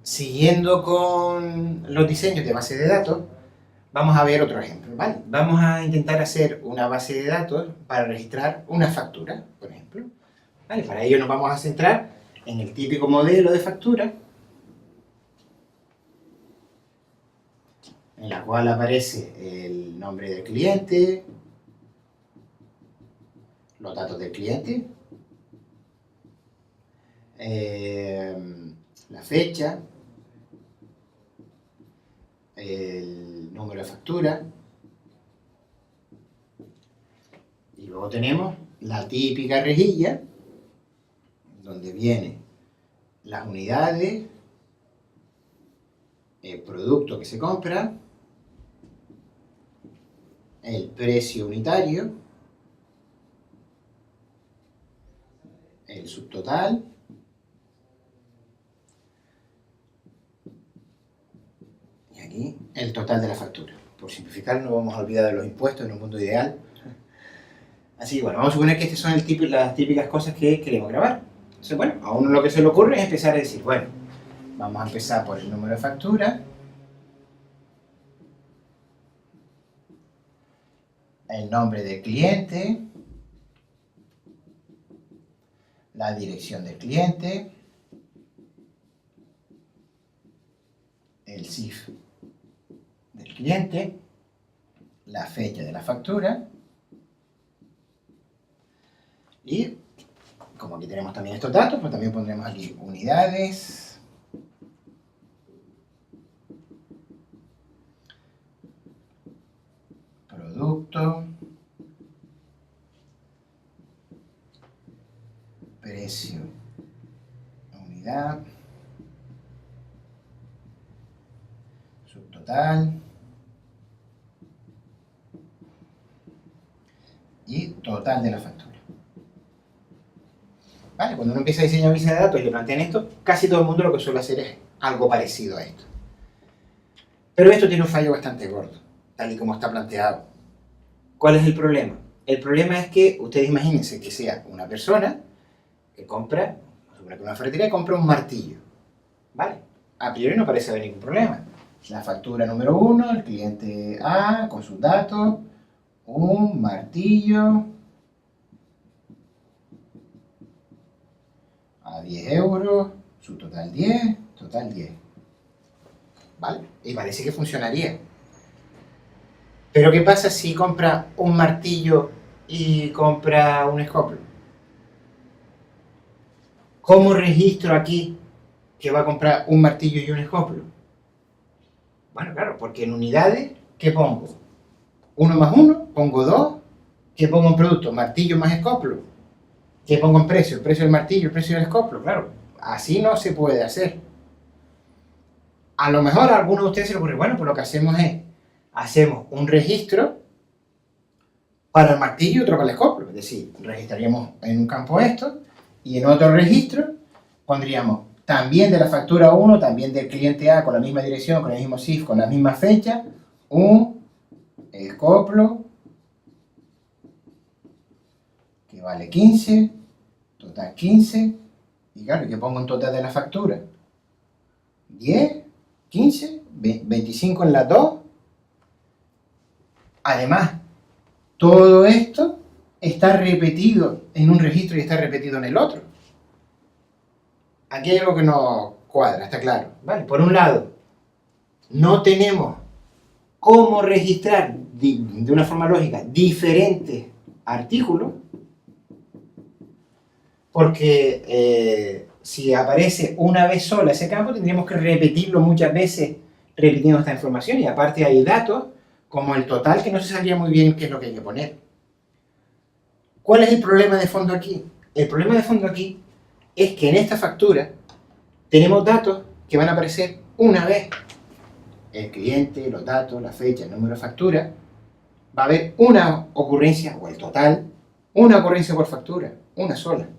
Siguiendo con los diseños de base de datos, vamos a ver otro ejemplo, ¿vale? Vamos a intentar hacer una base de datos para registrar una factura, por ejemplo. ¿Vale? Para ello nos vamos a centrar en el típico modelo de factura, en la cual aparece el nombre del cliente, los datos del cliente, la fecha, el número de factura, y luego tenemos la típica rejilla donde vienen las unidades, el producto que se compra, el precio unitario, el subtotal, y aquí el total de la factura. Por simplificar, no vamos a olvidar de los impuestos en un mundo ideal. Así que bueno, vamos a suponer que estas son las típicas cosas que queremos grabar. Entonces bueno, a uno lo que se le ocurre es empezar a decir, bueno, vamos a empezar por el número de factura, el nombre del cliente, la dirección del cliente, el CIF del cliente, la fecha de la factura y, como aquí tenemos también estos datos, pues también pondremos aquí unidades, producto, precio, unidad, subtotal y total de la factura. ¿Vale? Cuando uno empieza a diseñar base de datos y le plantean esto, casi todo el mundo lo que suele hacer es algo parecido a esto. Pero esto tiene un fallo bastante gordo, tal y como está planteado. ¿Cuál es el problema? El problema es que ustedes imagínense que sea una persona que compra, supone que una ferretería compra un martillo, ¿vale? A priori no parece haber ningún problema. La factura número 1, el cliente A, con sus datos, un martillo a 10 euros, su total 10, total 10. ¿Vale? Y parece que funcionaría. Pero ¿qué pasa si compra un martillo y compra un escoplo? ¿Cómo registro aquí que va a comprar un martillo y un escoplo? Bueno, claro, porque en unidades, ¿qué pongo? 1 más 1, pongo 2. ¿Qué pongo en producto? Martillo más escoplo. ¿Qué pongo en precio? El precio del martillo, el precio del escoplo. Claro, así no se puede hacer. A lo mejor a alguno de ustedes se le ocurre, bueno, pues lo que hacemos es, hacemos un registro para el martillo y otro para el escoplo. Es decir, registraríamos en un campo esto y en otro registro pondríamos también de la factura 1, también del cliente A con la misma dirección, con el mismo CIF, con la misma fecha, un escoplo que vale 15, total 15, y claro, ¿qué pongo en total de la factura? 10, 15, 25 en las dos. Además, todo esto está repetido en un registro y está repetido en el otro. Aquí hay algo que no cuadra, está claro. ¿Vale? Por un lado, no tenemos cómo registrar de una forma lógica diferentes artículos, porque si aparece una vez sola ese campo, tendríamos que repetirlo muchas veces repitiendo esta información, y aparte hay datos como el total que no se sabría muy bien qué es lo que hay que poner. ¿Cuál es el problema de fondo aquí? El problema de fondo aquí es que en esta factura tenemos datos que van a aparecer una vez. El cliente, los datos, la fecha, el número de factura. Va a haber una ocurrencia, o el total, una ocurrencia por factura, una sola.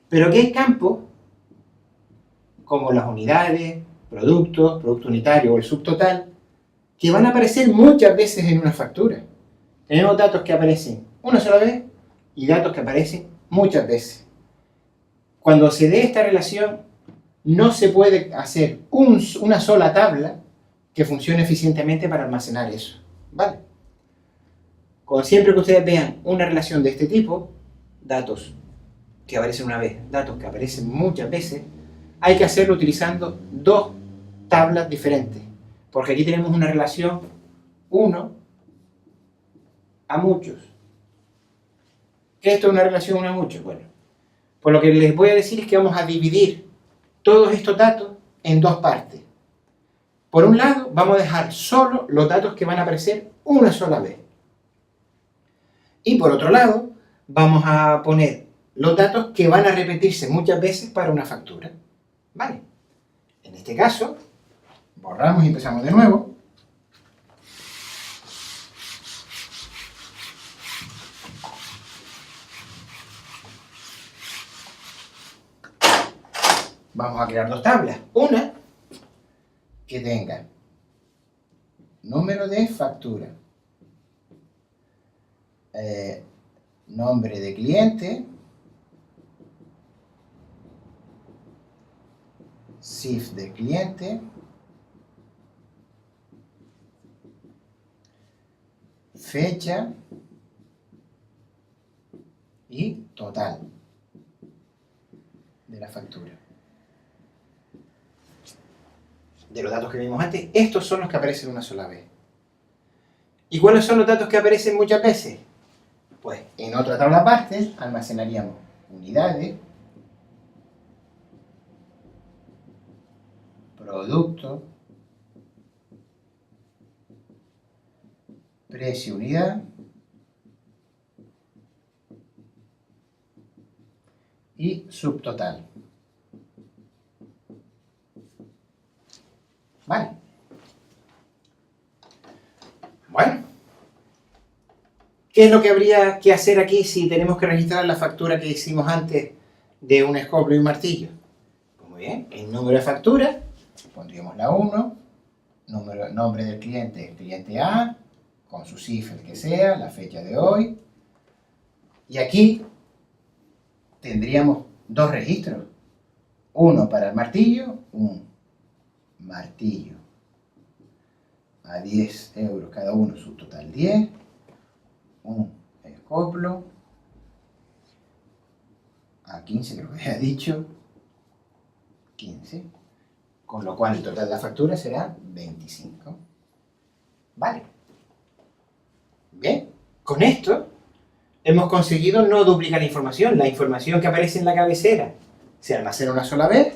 Pero que hay campos, como las unidades, producto unitario o el subtotal, que van a aparecer muchas veces en una factura. Tenemos datos que aparecen una sola vez y datos que aparecen muchas veces. Cuando se dé esta relación, no se puede hacer una sola tabla que funcione eficientemente para almacenar eso, ¿vale? Siempre que ustedes vean una relación de este tipo, datos que aparecen una vez, datos que aparecen muchas veces, hay que hacerlo utilizando dos tablas diferentes, porque aquí tenemos una relación 1 a muchos. ¿Qué es esto una relación 1 a muchos? Bueno, pues lo que les voy a decir es que vamos a dividir todos estos datos en dos partes. Por un lado, vamos a dejar solo los datos que van a aparecer una sola vez. Y por otro lado, vamos a poner los datos que van a repetirse muchas veces para una factura. ¿Vale? En este caso, borramos y empezamos de nuevo. Vamos a crear dos tablas. Una que tenga número de factura, nombre de cliente, CIF de cliente, fecha y total de la factura. De los datos que vimos antes, estos son los que aparecen una sola vez. ¿Y cuáles son los datos que aparecen muchas veces? Pues en otra tabla aparte almacenaríamos unidades, producto, precio unidad y subtotal. ¿Vale? Bueno, ¿qué es lo que habría que hacer aquí si tenemos que registrar la factura que hicimos antes de un escoplo y un martillo? Pues muy bien, el número de factura, pondríamos la 1, nombre del cliente, el cliente A, con su CIF el que sea, la fecha de hoy. Y aquí tendríamos dos registros. Uno para el martillo, un martillo a 10 euros cada uno, subtotal 10, un escoplo a 15, creo que había dicho, 15, con lo cual el total de la factura será 25. Vale. Bien, con esto hemos conseguido no duplicar información. La información que aparece en la cabecera se almacena una sola vez,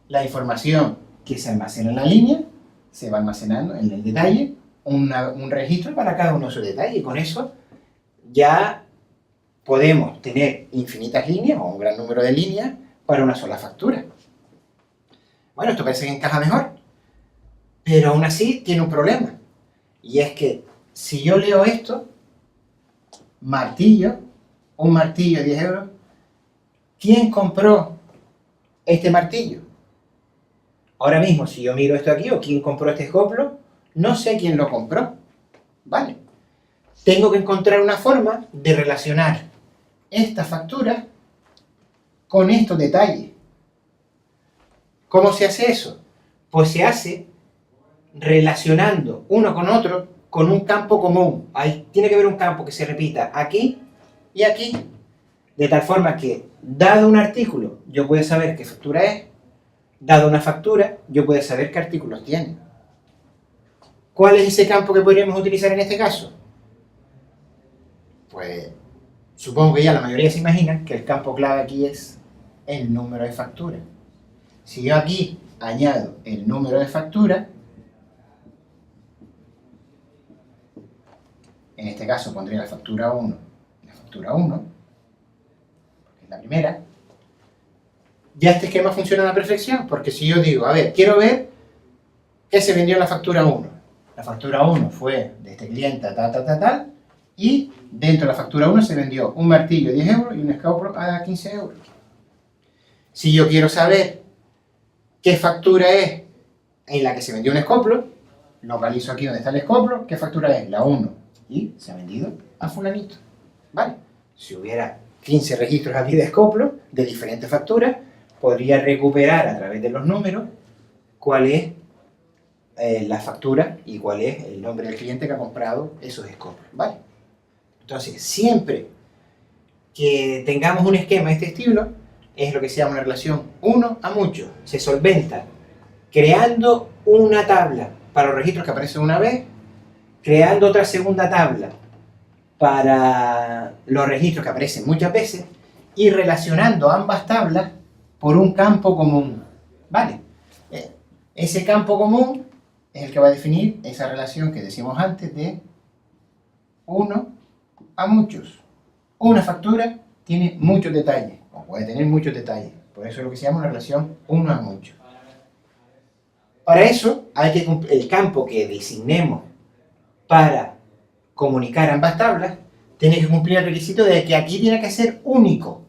la información que se almacena en la línea se va almacenando en el detalle, un registro para cada uno de esos detalles, y con eso ya podemos tener infinitas líneas o un gran número de líneas para una sola factura. Bueno, esto parece que encaja mejor, pero aún así tiene un problema, y es que si yo leo esto, martillo, un martillo 10 euros, ¿quién compró este martillo? Ahora mismo, si yo miro esto aquí, o quién compró este escoplo, no sé quién lo compró. ¿Vale? Tengo que encontrar una forma de relacionar esta factura con estos detalles. ¿Cómo se hace eso? Pues se hace relacionando uno con otro con un campo común. Ahí tiene que haber un campo que se repita aquí y aquí, de tal forma que, dado un artículo, yo puedo saber qué factura es, dado una factura, yo puedo saber qué artículos tiene. ¿Cuál es ese campo que podríamos utilizar en este caso? Pues supongo que ya la mayoría se imagina que el campo clave aquí es el número de factura. Si yo aquí añado el número de factura, en este caso pondría la factura 1, porque es la primera, ya este esquema funciona a la perfección, porque si yo digo, a ver, quiero ver qué se vendió en la factura 1. La factura 1 fue de este cliente tal, y dentro de la factura 1 se vendió un martillo a 10 euros y un escoplo a 15 euros. Si yo quiero saber qué factura es en la que se vendió un escoplo, localizo aquí donde está el escoplo, qué factura es, la 1, y se ha vendido a fulanito. ¿Vale? Si hubiera 15 registros aquí de escoplo, de diferentes facturas, podría recuperar a través de los números cuál es la factura y cuál es el nombre del cliente que ha comprado esos escombros, ¿vale? Entonces, siempre que tengamos un esquema de este estilo, es lo que se llama una relación 1 a muchos. Se solventa creando una tabla para los registros que aparecen una vez, creando otra segunda tabla para los registros que aparecen muchas veces y relacionando ambas tablas por un campo común, ¿vale? Ese campo común es el que va a definir esa relación que decíamos antes de 1 a muchos. Una factura tiene muchos detalles, o puede tener muchos detalles, por eso es lo que se llama una relación 1 a muchos. Para eso, hay que el campo que designemos para comunicar ambas tablas tiene que cumplir el requisito de que aquí tiene que ser único.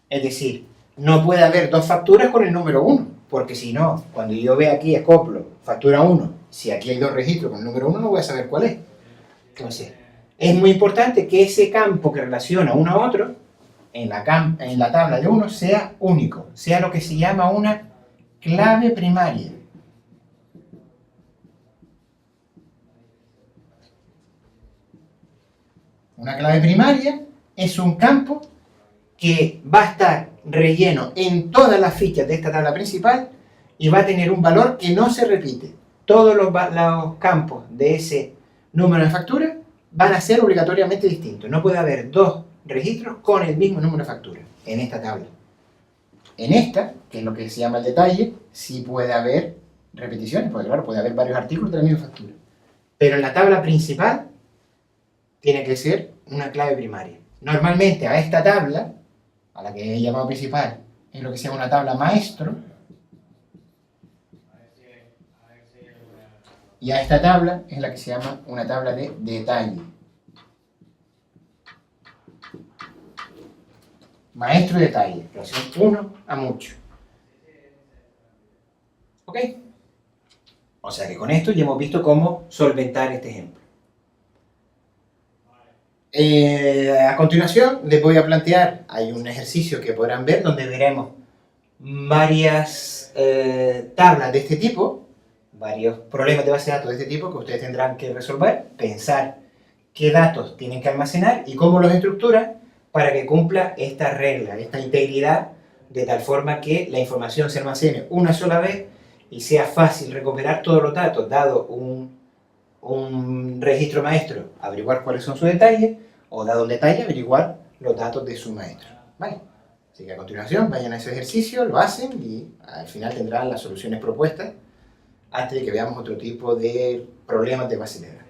Es decir, no puede haber dos facturas con el número 1, porque si no, cuando yo vea aquí acoplo factura 1, si aquí hay dos registros con el número 1, no voy a saber cuál es. Entonces, es muy importante que ese campo que relaciona uno a otro en la tabla de 1 sea único, sea lo que se llama una clave primaria. Una clave primaria es un campo que va a estar relleno en todas las fichas de esta tabla principal y va a tener un valor que no se repite. Todos los campos de ese número de factura van a ser obligatoriamente distintos. No puede haber dos registros con el mismo número de factura en esta tabla. En esta, que es lo que se llama el detalle, sí puede haber repeticiones, porque claro, puede haber varios artículos de la misma factura. Pero en la tabla principal tiene que ser una clave primaria. Normalmente a esta tabla, a la que he llamado principal, es lo que se llama una tabla maestro. Y a esta tabla es la que se llama una tabla de detalle. Maestro y detalle, relación 1 a mucho. ¿Ok? O sea que con esto ya hemos visto cómo solventar este ejemplo. A continuación les voy a plantear, hay un ejercicio que podrán ver donde veremos varias tablas de este tipo, varios problemas de base de datos de este tipo que ustedes tendrán que resolver, pensar qué datos tienen que almacenar y cómo los estructuran para que cumpla esta regla, esta integridad, de tal forma que la información se almacene una sola vez y sea fácil recuperar todos los datos, dado un registro maestro, averiguar cuáles son sus detalles, o dado un detalle, averiguar los datos de su maestro. ¿Vale? Así que a continuación vayan a ese ejercicio, lo hacen y al final tendrán las soluciones propuestas antes de que veamos otro tipo de problemas de base de datos.